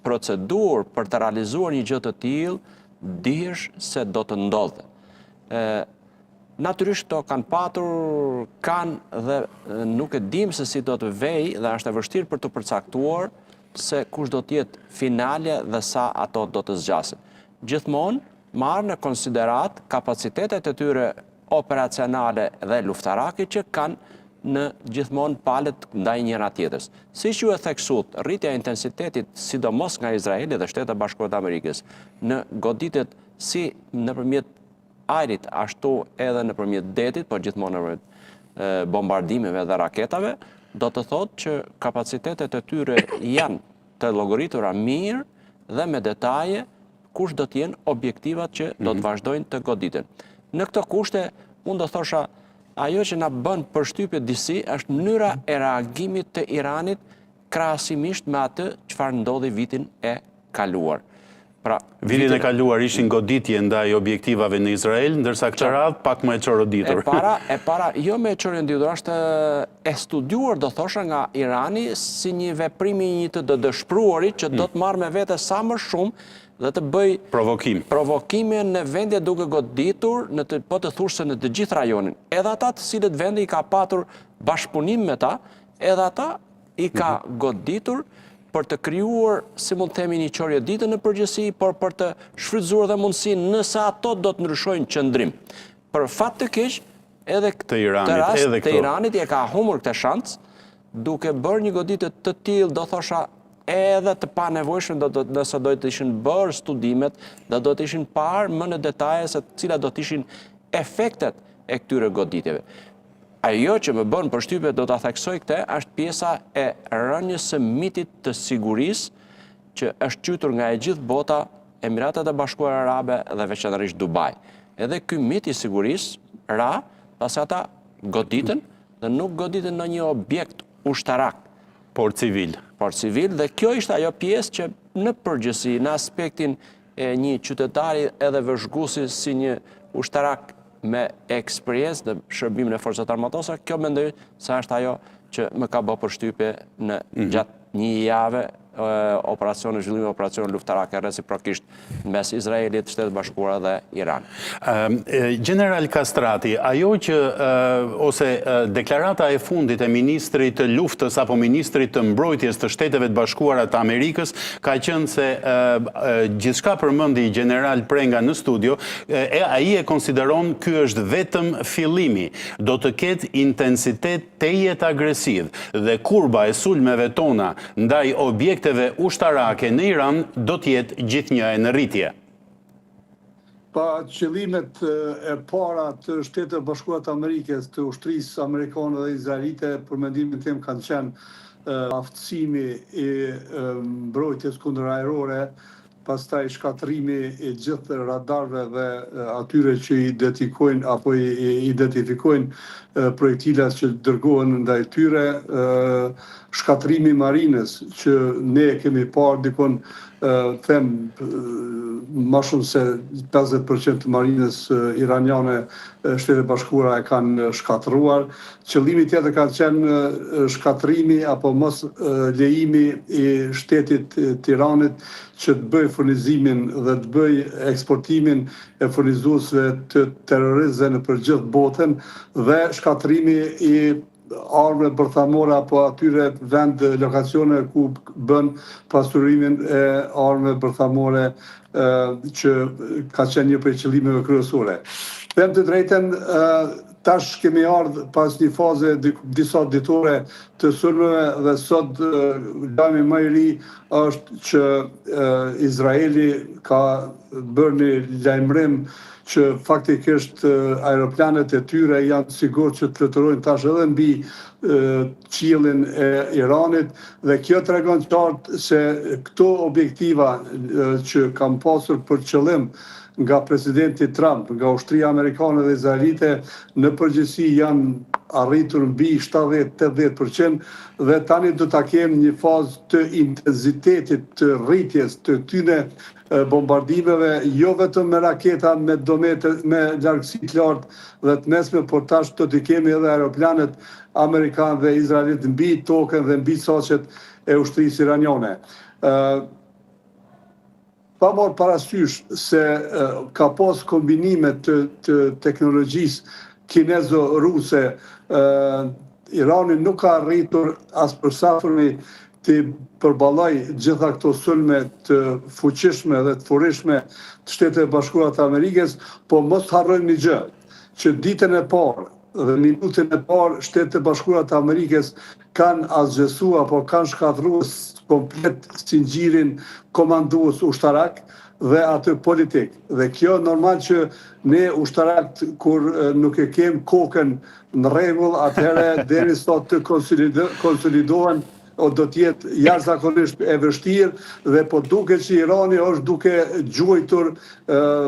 procedurë për të realizuar një gjë të tillë, dihesh se do të ndodhte. Natyrisht to kanë patur, kanë dhe nuk e dim se si do të vej dhe është e vështirë për të përcaktuar se kush do të jetë finalja dhe sa ato do të zgjasin. Gjithmonë marrë në konsiderat kapacitetet e tyre operacionale dhe luftarake që kanë në gjithmonë palët ndaj njëra tjetrës. Siç ju e theksut, rritja e intensitetit, sidomos nga Izraeli dhe Shtetet Bashkuara të Amerikës, në goditet si nëpërmjet ajrit, ashtu edhe nëpërmjet detit, por gjithmonë nëpërmjet bombardimeve dhe raketave, do të thotë që kapacitetet e tyre janë të llogaritura mirë dhe me detaje kush do të jenë objektivat që do të vazhdojnë të goditen. Në këto kushte, unë do thosha, ajo që na bën përshtypje disi është mënyra e reagimit të Iranit krahasimisht me atë çfarë ndodhi vitin e kaluar. Pra, vitin e kaluar ishin goditje ndaj objektivave në Izrael, ndërsa këtë radhë pak më e çoroditur. E para, jo me e çoroditur, është e studiuar, do thosha, nga Irani si një veprim i një të dëshpëruarit që do të marrë me vete sa më shumë dhe të bëj provokime në vendje duke goditur, po të thush se në të gjithë rajonin. Edhe ata të cilët vendi i ka patur bashkëpunim me ta, edhe ata i ka goditur për të krijuar, si mund të themi, një çorjeditë në përgjithësi, por për të shfrytzuar dhe mundësinë nëse ato do të ndryshojnë qëndrim. Për fat të keq, edhe këtë rast të Iranit e ka humbur këtë shans, duke bërë një goditje të tillë, do thosha, edhe të panevojshme nëse do të ishin bërë studimet dhe do të ishin parë më në detaje se cilat do të ishin efektet e këtyre goditjeve. Ajo që më bën përshtypje do ta theksoj këtë është pjesa e rënies së mitit të sigurisë që është qytur nga e gjithë bota, Emiratet e Bashkuara Arabe dhe veçanërisht Dubai. Edhe ky mit i sigurisë ra pasi ata goditen dhe nuk goditen në një objekt ushtarak, por civil. Dhe kjo ishte ajo pjesë që në përgjithësi, në aspektin e një qytetari edhe vëzhguesi si një ushtarak me eksperiencë dhe shërbimin e forcat armatose, kjo mendoj se është ajo që më ka bërë përshtypje në gjatë një jave zhvillimi operacione luftarake reciprokisht mes Izraelit, Shtetet Bashkuara dhe Iran. General Kastrati, ajo që ose deklarata e fundit e ministrit të luftës apo ministrit të mbrojtjes të Shteteve të Bashkuara të Amerikës ka qenë se gjithçka përmendi General Prenga në studio, ai e konsideron ky është vetëm fillimi. Do të ketë intensitet tejet agresiv dhe kurba e sulmeve tona ndaj objekteve ushtarake në Iran do t'jetë gjithnjë e në rritje. Pa qëllimet e para të Shtetet Bashkuara të Amerikës, të ushtrisë amerikane dhe izraelite, për mendimin tim kanë qenë aftësimi i mbrojtjes kundërajrore, pastaj shkatrimi i gjithë radarëve dhe atyre që identifikojnë apo identifikojnë projektilat që dërgohen ndaj tyre, shkatrimi marinës që ne kemi parë dikon them më shumë se 50% të marinës iraniane Shtetet Bashkuara e kanë shkatruar. Qëllimi tjetër ka qenë shkatrimi apo mos lejimi i shtetit të Iranit që të bëj furnizimin dhe të bëj eksportimin e furnizuesve të terroristëve në përgjithë botën dhe shkatrimi i armëve bërthamore apo atyre vend lokacione ku bën pasurimin e armëve bërthamore që ka qenë një prej qëllimeve kryesore. Them të drejtën, tash kemi ardhur pas një faze disa ditore të sulmeve dhe sot lajmi më i ri është që Izraeli ka bërë një lajmërim që faktikisht aeroplanet e tyre janë sigur që të fluturojnë tash edhe mbi qiellin e Iranit dhe kjo tregon qartë se këto objektiva që kanë pasur për qëllim nga presidenti Trump, nga ushtria amerikane dhe izraelite, në përgjithësi janë arritur mbi 70-80% dhe tani do ta kemi një fazë të intensitetit të rritjes të tyne bombardimeve, jo vetëm me raketa, me largësi të lartë dhe të mesme, por tash do të kemi edhe aeroplanet amerikanë dhe izraelit mbi tokën dhe mbi saqet e ushtrisë iraniane. pa marrë parasysh se ka pas kombinime të teknologjisë kinezo-ruse, Irani nuk ka arritur as për safërmi të përballoj gjitha këto sulme të fuqishme dhe të furishme të Shtetet e Bashkuara të Amerikës, po mos harrojmë një gjë, që ditën e parë dhe minutën e parë Shtetet e Bashkuara të Amerikës kanë asgjësuar apo kanë shkatërruar komplet sinxhirin komandues ushtarak dhe atë politik. Dhe kjo normal që ne ushtarak kur nuk e kem kokën në rregull, atëherë deri sot të konsolidohen o do t'jetë jashtëzakonisht e vështirë dhe po duket që Irani është duke gjuajtur